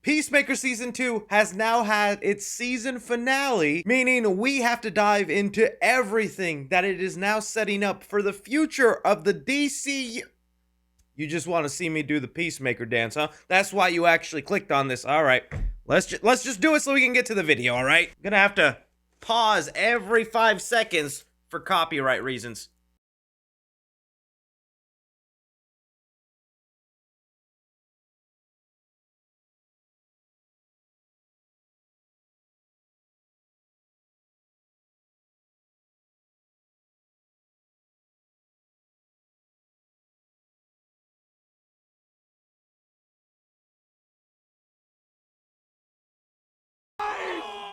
Peacemaker Season 2 has now had its season finale, meaning we have to dive into everything that it is now setting up for the future of the DCU. You just want to see me do the Peacemaker dance, huh? That's why you actually clicked on this. All right, let's just do it so we can get to the video, all right? I'm gonna have to pause every 5 seconds for copyright reasons.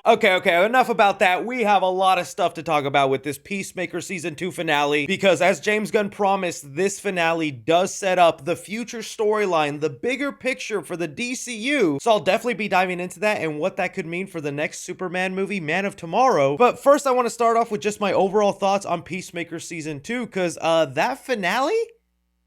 Okay, enough about that. We have a lot of stuff to talk about with this Peacemaker Season 2 finale, because as James Gunn promised, this finale does set up the future storyline, the bigger picture for the DCU. So I'll definitely be diving into that and what that could mean for the next Superman movie, Man of Tomorrow. But first, I want to start off with just my overall thoughts on Peacemaker Season 2, because that finale,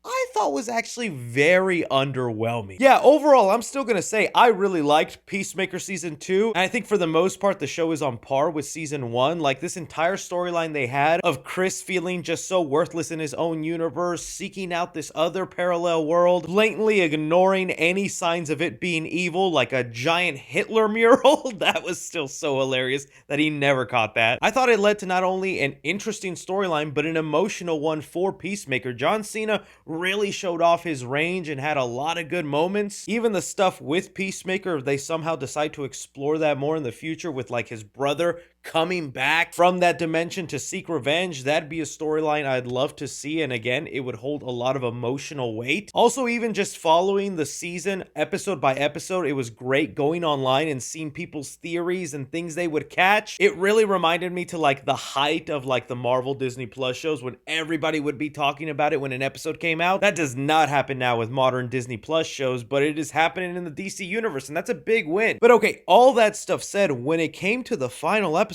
I thought was actually very underwhelming. Yeah, overall, I'm still gonna say I really liked Peacemaker Season 2, and I think for the most part, the show is on par with Season 1. Like, this entire storyline they had of Chris feeling just so worthless in his own universe, seeking out this other parallel world, blatantly ignoring any signs of it being evil, like a giant Hitler mural. That was still so hilarious that he never caught that. I thought it led to not only an interesting storyline, but an emotional one for Peacemaker. John Cena really showed off his range and had a lot of good moments. Even the stuff with Peacemaker, if they somehow decide to explore that more in the future with like his brother coming back from that dimension to seek revenge, that'd be a storyline I'd love to see, and again, it would hold a lot of emotional weight. Also, even just following the season episode by episode, it was great going online and seeing people's theories and things they would catch. It really reminded me to like the height of like the Marvel Disney Plus shows, when everybody would be talking about it when an episode came out. That does not happen now with modern Disney Plus shows, but it is happening in the DC universe, and that's a big win. But okay, all that stuff said, when it came to the final episode,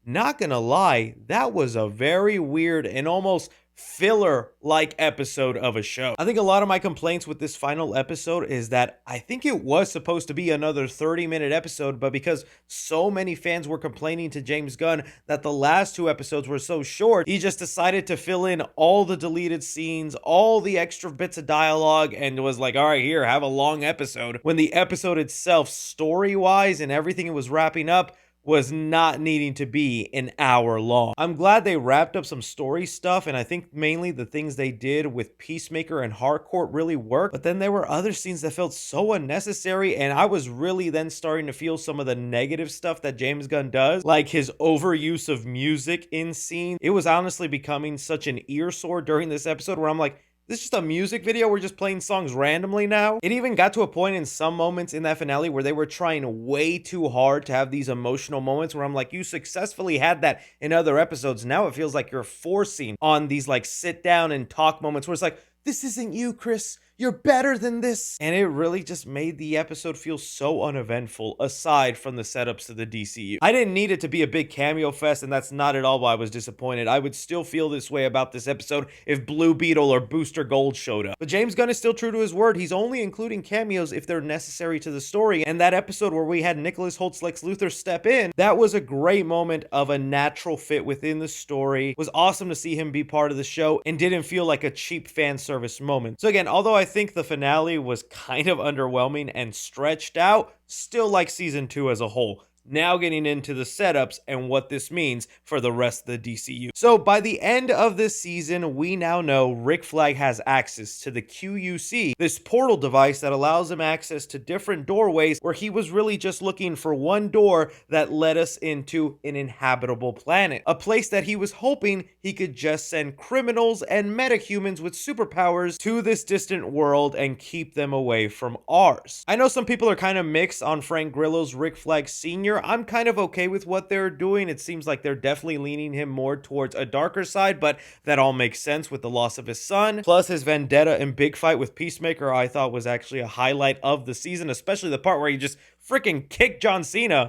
not gonna lie, that was a very weird and almost filler-like episode of a show. I think a lot of my complaints with this final episode is that I think it was supposed to be another 30-minute episode, but because so many fans were complaining to James Gunn that the last 2 episodes were so short, he just decided to fill in all the deleted scenes, all the extra bits of dialogue, and was like, all right, here, have a long episode, when the episode itself, story-wise and everything it was wrapping up, was not needing to be an hour long. I'm glad they wrapped up some story stuff, and I think mainly the things they did with Peacemaker and Harcourt really worked, but then there were other scenes that felt so unnecessary, and I was really then starting to feel some of the negative stuff that James Gunn does, like his overuse of music in scenes. It was honestly becoming such an ear sore during this episode where I'm like, this is just a music video? We're just playing songs randomly now? It even got to a point in some moments in that finale where they were trying way too hard to have these emotional moments where I'm like, you successfully had that in other episodes. Now it feels like you're forcing on these like sit down and talk moments where it's like, this isn't you, Chris. You're better than this. And it really just made the episode feel so uneventful, aside from the setups to the DCU. I didn't need it to be a big cameo fest, and that's not at all why I was disappointed. I would still feel this way about this episode if Blue Beetle or Booster Gold showed up. But James Gunn is still true to his word. He's only including cameos if they're necessary to the story. And that episode where we had Nicholas Holt's Lex Luthor step in, that was a great moment of a natural fit within the story. It was awesome to see him be part of the show and didn't feel like a cheap fan service moment. So again, although I think the finale was kind of underwhelming and stretched out, still like season 2 as a whole. Now getting into the setups and what this means for the rest of the DCU. So by the end of this season, we now know Rick Flag has access to the QUC, this portal device that allows him access to different doorways, where he was really just looking for one door that led us into an inhabitable planet. A place that he was hoping he could just send criminals and metahumans with superpowers to this distant world and keep them away from ours. I know some people are kind of mixed on Frank Grillo's Rick Flag Sr. I'm kind of okay with what they're doing. It seems like they're definitely leaning him more towards a darker side, but that all makes sense with the loss of his son. Plus, his vendetta and big fight with Peacemaker, I thought was actually a highlight of the season, especially the part where he just freaking kicked John Cena.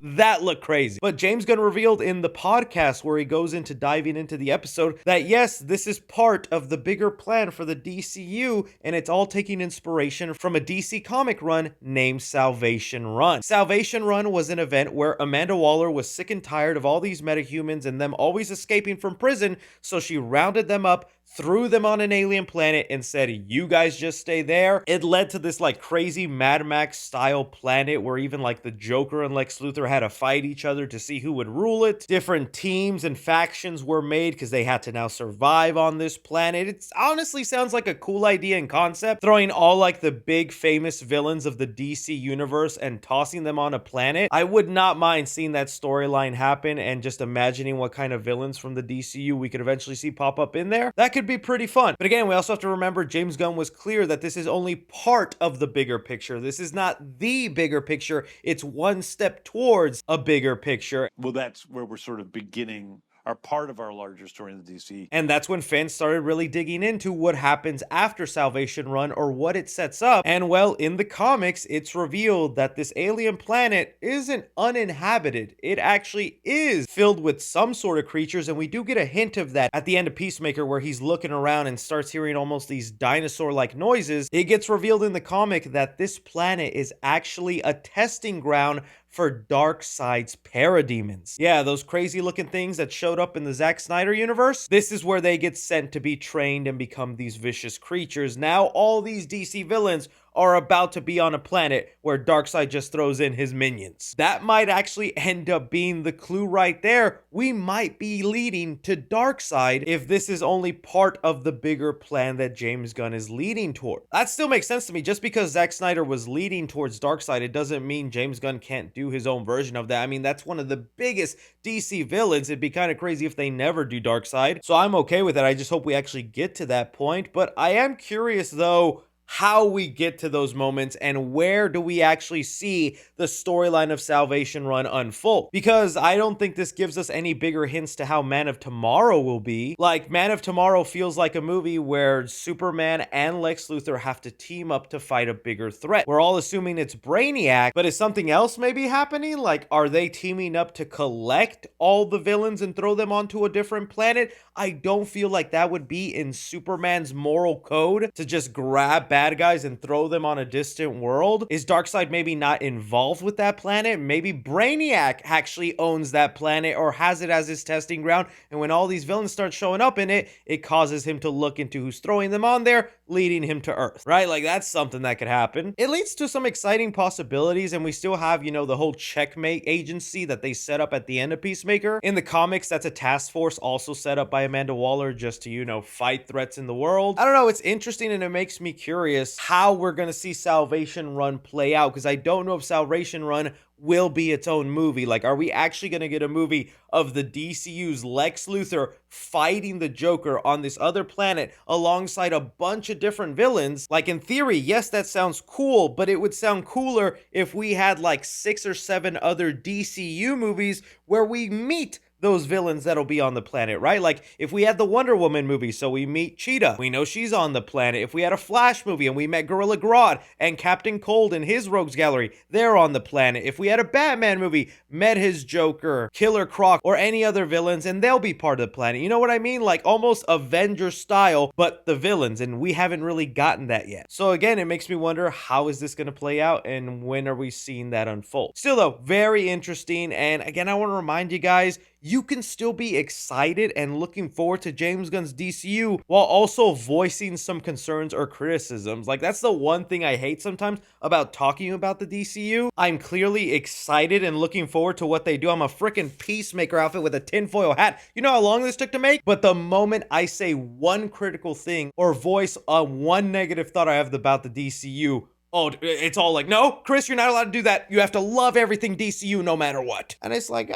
That looked crazy. But James Gunn revealed in the podcast where he goes into diving into the episode that yes, this is part of the bigger plan for the DCU, and it's all taking inspiration from a DC comic run named Salvation Run. Salvation Run was an event where Amanda Waller was sick and tired of all these metahumans and them always escaping from prison, so she rounded them up, threw them on an alien planet, and said, you guys just stay there. It led to this like crazy Mad Max style planet where even like the Joker and Lex Luthor had to fight each other to see who would rule it. Different teams and factions were made because they had to now survive on this planet. It honestly sounds like a cool idea and concept, throwing all like the big famous villains of the DC universe and tossing them on a planet. I would not mind seeing that storyline happen and just imagining what kind of villains from the DCU we could eventually see pop up in there. That could be pretty fun. But again, we also have to remember James Gunn was clear that this is only part of the bigger picture. This is not the bigger picture. It's one step towards a bigger picture. Well, that's where we're sort of beginning are part of our larger story in the DC. And that's when fans started really digging into what happens after Salvation Run or what it sets up. And well, in the comics, it's revealed that this alien planet isn't uninhabited. It actually is filled with some sort of creatures, and we do get a hint of that at the end of Peacemaker where he's looking around and starts hearing almost these dinosaur-like noises. It gets revealed in the comic that this planet is actually a testing ground for Darkseid's parademons. Yeah, those crazy looking things that showed up in the Zack Snyder universe. This is where they get sent to be trained and become these vicious creatures. Now all these DC villains are about to be on a planet where Darkseid just throws in his minions. That might actually end up being the clue right there. We might be leading to Darkseid if this is only part of the bigger plan that James Gunn is leading toward. That still makes sense to me. Just because Zack Snyder was leading towards Darkseid, it doesn't mean James Gunn can't do his own version of that. I mean, that's one of the biggest DC villains. It'd be kind of crazy if they never do Darkseid. So I'm okay with it. I just hope we actually get to that point. But I am curious though, how we get to those moments and where do we actually see the storyline of Salvation Run unfold. Because I don't think this gives us any bigger hints to how Man of Tomorrow will be. Like, Man of Tomorrow feels like a movie where Superman and Lex Luthor have to team up to fight a bigger threat. We're all assuming it's Brainiac, but is something else maybe happening? Like, are they teaming up to collect all the villains and throw them onto a different planet? I don't feel like that would be in Superman's moral code to just grab bad guys and throw them on a distant world. Is Darkseid maybe not involved with that planet? Maybe Brainiac actually owns that planet or has it as his testing ground, and when all these villains start showing up in it, it causes him to look into who's throwing them on there, leading him to Earth, right? Like, that's something that could happen. It leads to some exciting possibilities, and we still have, you know, the whole Checkmate agency that they set up at the end of Peacemaker. In the comics, that's a task force also set up by Amanda Waller just to, you know, fight threats in the world. I don't know, it's interesting and it makes me curious how we're gonna see Salvation Run play out, because I don't know if Salvation Run will be its own movie. Like, are we actually going to get a movie of the DCU's Lex Luthor fighting the Joker on this other planet alongside a bunch of different villains? Like, in theory, yes, that sounds cool, but it would sound cooler if we had like 6 or 7 other DCU movies where we meet those villains that'll be on the planet, right? Like, if we had the Wonder Woman movie, so we meet Cheetah, we know she's on the planet. If we had a Flash movie and we met Gorilla Grodd and Captain Cold and his Rogues Gallery, they're on the planet. If we had a Batman movie, met his Joker, Killer Croc, or any other villains, and they'll be part of the planet. You know what I mean? Like, almost Avenger style, but the villains, and we haven't really gotten that yet. So again, it makes me wonder, how is this going to play out, and when are we seeing that unfold? Still though, very interesting, and again, I want to remind you guys, you can still be excited and looking forward to James Gunn's DCU while also voicing some concerns or criticisms. Like, that's the one thing I hate sometimes about talking about the DCU. I'm clearly excited and looking forward to what they do. I'm a freaking Peacemaker outfit with a tinfoil hat. You know how long this took to make? But the moment I say one critical thing or voice one negative thought I have about the DCU, oh, it's all like, no, Chris, you're not allowed to do that. You have to love everything DCU no matter what. And it's like,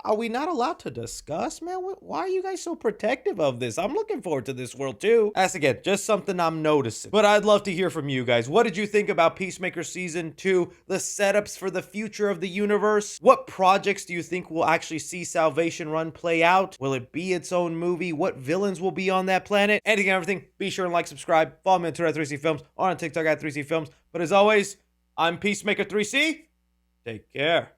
are we not allowed to discuss, man? Why are you guys so protective of this? I'm looking forward to this world too. That's, again, just something I'm noticing. But I'd love to hear from you guys. What did you think about Peacemaker Season 2? The setups for the future of the universe? What projects do you think will actually see Salvation Run play out? Will it be its own movie? What villains will be on that planet? Anything and everything, be sure and like, subscribe, follow me on Twitter at 3C Films, or on TikTok at 3C Films. But as always, I'm Peacemaker 3C. Take care.